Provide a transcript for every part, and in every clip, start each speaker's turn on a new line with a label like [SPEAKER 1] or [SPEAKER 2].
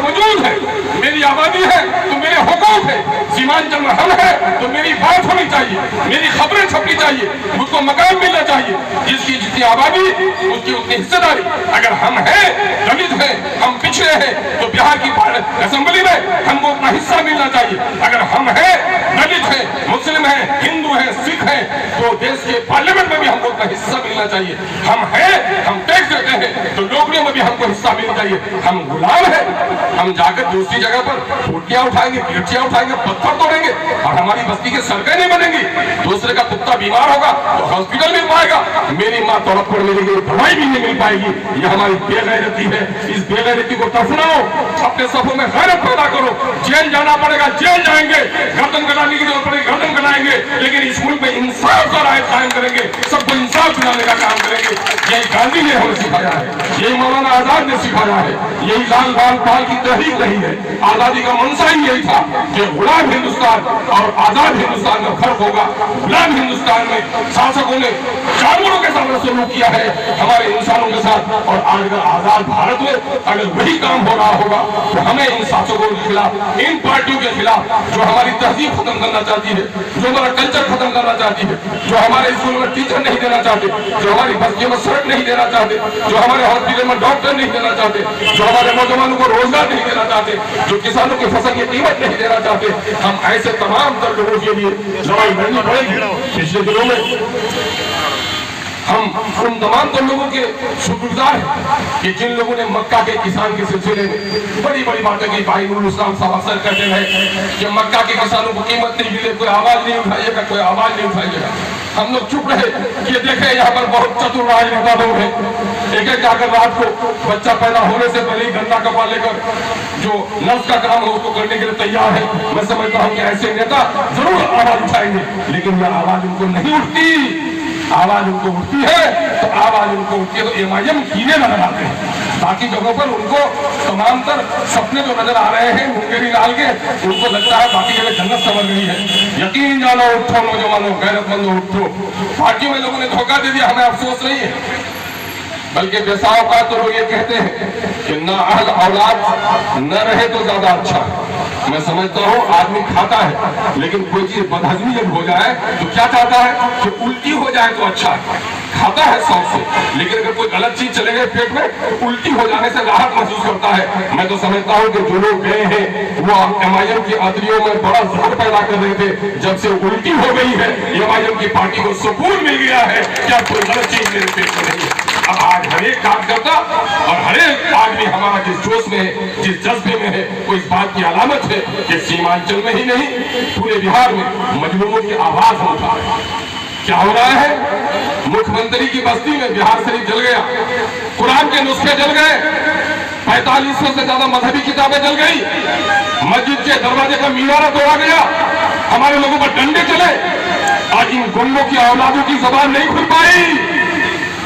[SPEAKER 1] वजूद है, मेरी आबादी है तो मेरे हुकूक है, सीमांचल में हम है तो मेरी बात होनी चाहिए, मेरी खबरें छपनी चाहिए, मुझको मकान मिलना चाहिए, जिसकी जितनी आबादी उसकी उतनी हिस्सेदारी। अगर हम हैं दलित हैं, हम पिछड़े हैं तो बिहार की असेंबली में हमको अपना हिस्सा मिलना चाहिए। अगर हम हैं दलित हैं, मुस्लिम हैं, हिंदू हैं, सिख हैं तो देश के पार्लियामेंट में भी हमको अपना हिस्सा मिलना चाहिए। हम हैं, हम टैक्स देते हैं तो नौकरियों में भी हमको हिस्सा मिलना चाहिए। हम गुलाम हैं, हम जाकर दूसरी जगह पर फुटियां उठाएंगे, गिरटियां उठाएंगे, पत्थर तोड़ेंगे और हमारी बस्ती की सड़कें नहीं बनेंगी। दूसरे का कुत्ता बीमार होगा तो हॉस्पिटल मिल पाएगा, मेरी माँ तड़प कर मिलेगी, दवाई भी नहीं मिल पाएगी। ये हमारी बेगैरती है। इस बेगैरती को दफनाओ, अपने सफों में गैरत पैदा करो। जेल जाना पड़ेगा, जेल जाएंगे, गर्दन कटाने की जरूरत पड़ेगी, गर्दन कटाएंगे, लेकिन इस मुल्क में इंसाफ का राय कायम करेंगे, सबको इंसाफ दिलाने का काम करेंगे। यही गांधी ने हमें सिखाया है, यही मौलाना आजाद ने सिखाया है, यही लाल बाल पाल की तहरीक नहीं है। आजादी का मंशा ही यही था कि गुलाम हिंदुस्तान और आजाद हिंदुस्तान में फर्क होगा। गुलाम हिंदुस्तान में शासकों ने जानवरों के साथ सलूक किया है, हमारे इंसानों के साथ। और आज अगर आजाद भारत में अगर वही काम हो रहा होगा तो हमें इन शासकों के खिलाफ, इन पार्टियों के खिलाफ जो हमारी तहजीब खत्म करना चाहती है, जो हमारा कल्चर खत्म करना चाहती है, जो हमारे स्कूल में टीचर नहीं देना चाहते, जो हमारी बस्तियों में सड़क नहीं देना चाहते, जो हमारे हॉस्पिटल में डॉक्टर नहीं देना चाहते, जो हमारे नौजवानों को रोजगार नहीं देना चाहते, जो किसानों की फसल की कीमत नहीं देना चाहते, हम ऐसे तमाम दर लोगों के लिए लड़ाई लड़नी पड़ेगी। पिछले दिनों में हम उन तमाम तो लोगों के शुक्रगुजार हैं कि जिन लोगों ने मक्का के किसान के सिलसिले में बड़ी बड़ी बातें की। भाई नूरुल इस्लाम साहब अक्सर कहते हैं कि मक्का के किसानों को कीमत नहीं मिले, कोई आवाज नहीं उठाइएगा, कोई आवाज नहीं उठाइएगा। हम लोग चुप रहे कि देखे यहाँ पर बहुत चतुर राजनेता लोग हैं, एक एक जाकर रात को बच्चा पैदा होने से पहले ही गंदा कपड़ा लेकर जो नर्स का काम है उसको करने के लिए तैयार है। मैं समझता हूँ कि ऐसे नेता जरूर आवाज उठाएंगे, लेकिन यह आवाज उनको नहीं उठती। आवाज उनको उठती है तो आवाज उनको उठती है तो एमआईएम कीड़े नजर आते हैं। बाकी जगहों पर उनको तमाम तर सपने जो नजर आ रहे हैं मुंगेरी लाल के, उनको लगता है बाकी जगह जन्नत समझ गई है। यकीन जानो, उठो नौजवानों, गैरतमंदों उठो। पार्टियों में लोगों ने धोखा दे दिया, हमें अफसोस नहीं है, बल्कि बेसाव का तो लोग ये कहते हैं कि ना अहल औलाद न रहे तो ज्यादा अच्छा। मैं समझता हूँ आदमी खाता है, लेकिन कोई चीज बदहजमी जब हो जाए तो क्या चाहता है कि उल्टी हो जाए तो अच्छा है। खाता है शौक से, लेकिन अगर कोई गलत चीज चले गए पेट में तो उल्टी हो जाने से राहत महसूस करता है। मैं तो समझता हूँ कि जो लोग गए हैं वो एमआईएम की आदरियों में बड़ा जहर पैदा कर रहे थे। जब से उल्टी हो गई है एमआईएम की पार्टी को सुकून मिल गया है, क्या कोई गलत चीज मेरे पेट में नहीं है। अब आज हर एक कार्यकर्ता और हर एक आदमी हमारा जिस जोश में है, जिस जज्बे में है, वो इस बात की अलामत है कि सीमांचल में ही नहीं पूरे बिहार में मजलूमों की आवाज हम उठा रहे हैं। क्या हो रहा है? मुख्यमंत्री की बस्ती में बिहार शरीफ जल गया, कुरान के नुस्खे जल गए, 4500 से ज्यादा मजहबी किताबें जल गई, मस्जिद के दरवाजे का मीनारा तोड़ा गया, हमारे लोगों पर डंडे चले। आज इन गुंडों की औलादों की जबान नहीं खुल पाई।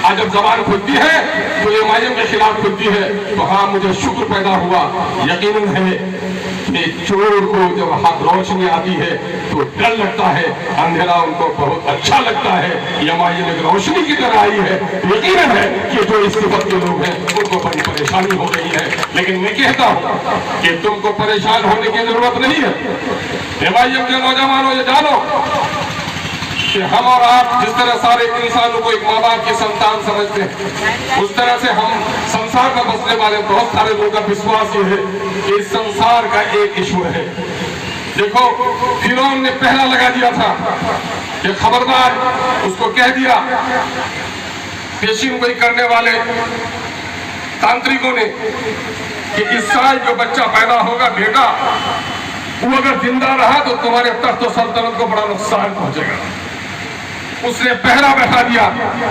[SPEAKER 1] आज जब जबान खुलती है तो एमआईएम के खिलाफ खुलती है। तो हाँ, मुझे शुक्र पैदा हुआ, यकीन है कि चोर को जब हाथ रोशनी आती है तो डर लगता है, अंधेरा उनको बहुत अच्छा लगता है। एमआईएम एक रोशनी की तरह आई है। यकीन है कि जो इस सिफत के लोग हैं उनको बड़ी परेशानी हो गई है, लेकिन मैं कहता हूँ कि तुमको परेशान होने की जरूरत नहीं है। एमआईएम के नौजवानों, ये जानो कि हम और आप जिस तरह सारे इंसानों को एक माँ बाप की संतान समझते हैं, उस तरह से हम संसार में बसने वाले बहुत सारे लोगों का विश्वास ये है कि इस संसार का एक ईश्वर है। देखो, फिरौन ने पहला लगा दिया था कि खबरदार, उसको कह दिया पेशीन गोई करने वाले तांत्रिकों ने कि इस साल जो बच्चा पैदा होगा बेटा, वो अगर जिंदा रहा तो तुम्हारे तख्त सल्तनत को बड़ा नुकसान पहुंचेगा। उसने पहरा बैठा दिया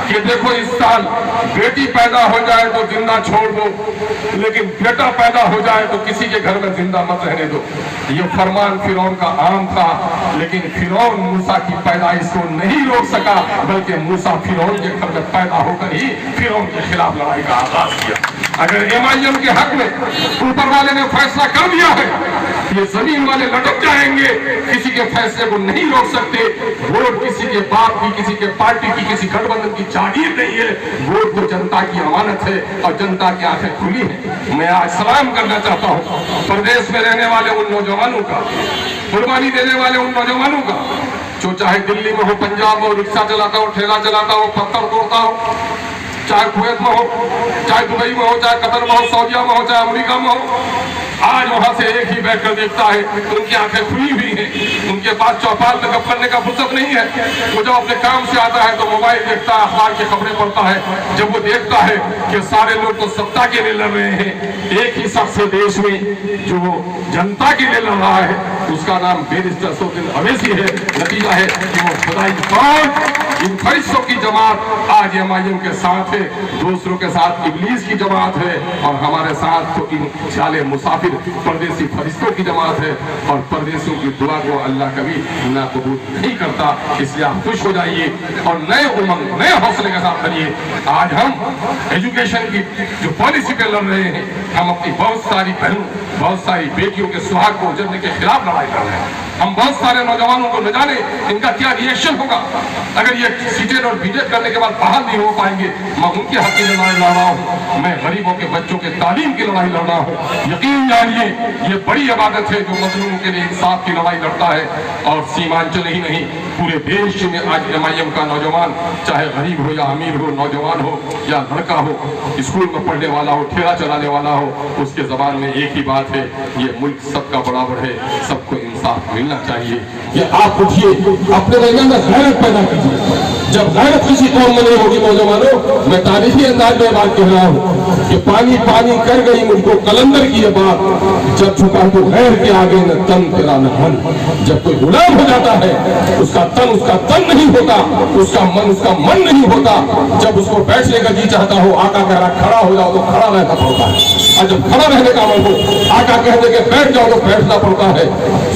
[SPEAKER 1] कि देखो इस साल बेटी पैदा हो जाए तो जिंदा छोड़ दो, लेकिन बेटा पैदा हो जाए तो किसी के घर में जिंदा मत रहने दो। ये फरमान फिरौन का आम था, लेकिन फिरौन मूसा की पैदाइश को नहीं रोक सका, बल्कि मूसा फिरौन के घर में पैदा होकर ही फिरौन के खिलाफ लड़ाई का आगाज किया। अगर एमआईएम के हक में ऊपर वाले ने फैसला कर दिया है ये जमीन वाले लटक जाएंगे, किसी के फैसले को नहीं रोक सकते। वोट किसी के बाप की, किसी के पार्टी की, किसी गठबंधन की जागीर नहीं है। वोट तो जनता की अमानत है और जनता की आंखें खुली है। मैं आज सलाम करना चाहता हूँ प्रदेश में रहने वाले उन नौजवानों का, कुर्बानी देने वाले उन नौजवानों का, जो चाहे दिल्ली में हो, पंजाब में हो, रिक्शा चलाता हो, ठेला चलाता हो, पत्थर तोड़ता हो, चाहे कुवैत में हो, चाहे दुबई में हो, चाहे कतर में हो, सऊदीया में हो, चाहे अमेरिका में हो, आज वहां से एक ही बैठकर देखता है। उनकी आंखें खुली हुई हैं, उनके पास चौपाल में गप करने का फुर्सत नहीं है। वो जब अपने काम से आता है तो मोबाइल देखता है, अखबार की खबरें पढ़ता है। जब वो देखता है कि सारे लोग तो सत्ता के लिए लड़ रहे हैं, एक ही शख्स है देश में जो जनता के लिए लड़ रहा है, उसका नाम बैरिस्टर असदुद्दीन अवैसी है। नतीजा है कि वो खुदाई कौन, इन फरिश्तों की जमात आज एमआईएम के साथ है, दूसरों के साथ इब्लीस की जमात है, और हमारे साथ तो इन साले मुसाफिर परदेसी फरिश्तों की जमात है। और परदेसियों की दुआ को अल्लाह कभी ना कबूल नहीं करता। इसलिए आप खुश हो जाइए और नए उमंग, नए हौसले के साथ करिए। आज हम एजुकेशन की जो पॉलिसी पे लड़ रहे हैं, हम अपनी बहुत सारी बहनों, बहुत सारी बेटियों के सुहाग को उजड़ने के खिलाफ लड़ाई कर रहे हैं। हम बहुत सारे नौजवानों को न जाने इनका क्या रिएक्शन होगा अगर ये सीटेड और बीटेड करने के बाद बाहर नहीं हो पाएंगे। मैं उनके हक की लड़ाई लड़ रहा हूँ, मैं गरीबों के बच्चों के तालीम की लड़ाई लड़ रहा हूँ। यकीन जानिए ये बड़ी इबादत है जो मजलूमों के लिए इंसाफ की लड़ाई लड़ता है। और सीमांचल ही नहीं, पूरे देश में आज एमआईएम का नौजवान, चाहे गरीब हो या अमीर हो, नौजवान हो या लड़का हो, स्कूल में पढ़ने वाला हो, ठेला चलाने वाला हो, उसके जबान में एक ही बात है, ये मुल्क सबका बराबर है, सबको इंसाफ मिलना चाहिए। ये आप उठिए, अपने दरमियान में गैरत पैदा कीजिए। जब गैरत किसी कौम में नहीं होगी नौजवानों, मैं तारीखी अंदाज में बात कह रहा हूँ कि पानी पानी कर गई मुझको कलंदर की ये बात, जब झुका तो गैर के आगे न तन तेरा न मन। जब कोई गुलाम हो जाता है उसका तन नहीं होता, उसका मन नहीं होता। जब उसको बैठने का जी चाहता हो, आका कह रहा खड़ा हो जाओ तो खड़ा रहना पड़ता है, और जब खड़ा रहने का मन हो, आका कहते कि बैठ जाओ तो बैठना पड़ता है।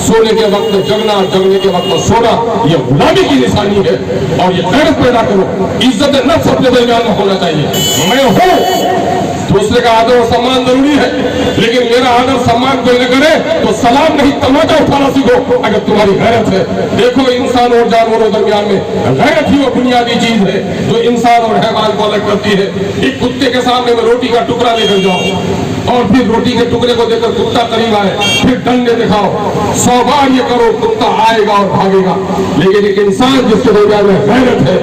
[SPEAKER 1] सोने के वक्त में जगना, जगने के वक्त में सोना, ये गुलामी की निशानी है। और ये गैरत पैदा करो, इज्जत नफ्स अपने दरमियान में होना चाहिए। मैं हूँ, दूसरे का आदर और सम्मान जरूरी है, लेकिन मेरा आदर सम्मान कोई न करे तो सलाम नहीं तमाचा उठाना सीखो अगर तुम्हारी गैरत है। देखो इंसान और जानवरों दरमियान में गैरत ही वो बुनियादी चीज है जो इंसान और हैवान को अलग करती है। एक कुत्ते के सामने में रोटी का टुकड़ा लेकर जाओ और फिर रोटी के टुकड़े को देखकर कुत्ता करीब आए, फिर डंडे दिखाओ, 100 बार ये करो, कुत्ता आएगा और भागेगा। लेकिन एक इंसान जिसके दरमियान में गैरत है,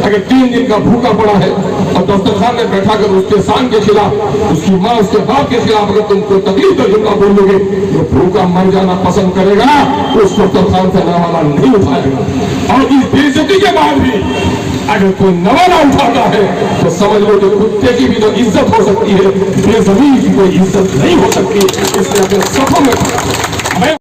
[SPEAKER 1] अगर 3 दिन का भूखा पड़ा है और दस्तरखान में बैठा कर उसके शान के खिलाफ, उसकी माँ उसके बाप के खिलाफ अगर तुमको तकलीफ का जुमला बोलोगे, तो भूखा मर जाना पसंद करेगा, तो उसको दस्तरखान से नवाला नहीं उठाएगा। और इस बेइज्जती के बाद भी अगर कोई नवाला उठाता है तो समझ लो कि कुत्ते की भी तो इज्जत हो सकती है, बेज़मीन की कोई इज्जत नहीं हो सकती। इसलिए अपने सफों में